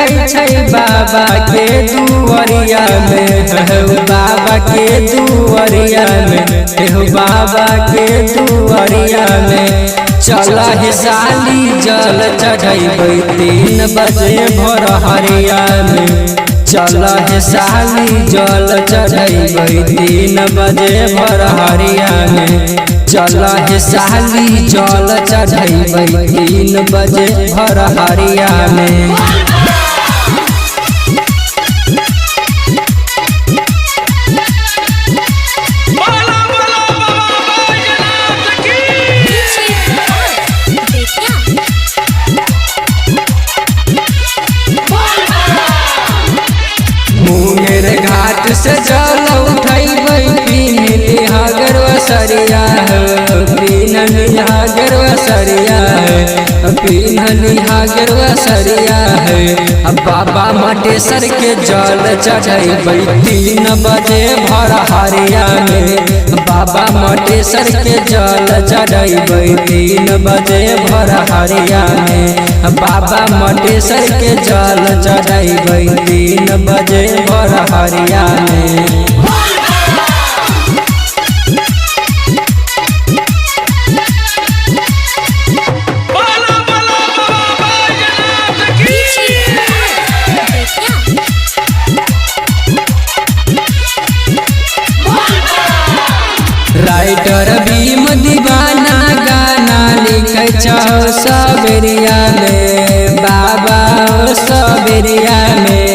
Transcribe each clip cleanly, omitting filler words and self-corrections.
चढ़ै छै बाबा के दुआरिया में, बाबा के दुआरिया में, बाबा के दुआरिया में। चला हे साली जल चढ़ैबै 3 बजे भोर हरिया में, चला हे साली जल चढ़ैबै 3 बजे भोर हरिया में, चला हे साली जल चढ़ैबै 3 बजे भोर हरिया में। मुंगेर घाट से जल उठैबै पीनली हगरवा सरिया, पीनली हगरवा सरिया, पीनली हगरवा सरिया। बाबा मटेश्वर के जल चढ़ैबै 3 बजे भोर हरिया में, बाबा मटेश्वर के जल चढ़ैबै 3 बजे भोर हरिया में, बाबा मटेश्वर के जल चढ़ैबै 3 बजे भोर हरिया में। राइटर भीम दीवाना गाना लिखै छौ सबेरिया में, बाबा हो सबेरिया में,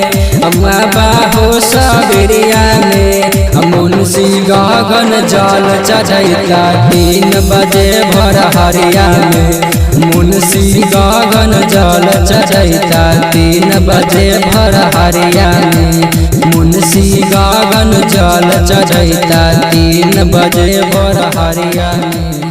बाबा हो सबेरिया में। मुंशी गगन जल चढ़ैता 3 बजे भोर हरिया में, मुंशी गगन जल चढ़ैता 3 बजे भोर हरिया में, मुंशी गगन जल चढ़ैता 3 बजे भोर हरिया में।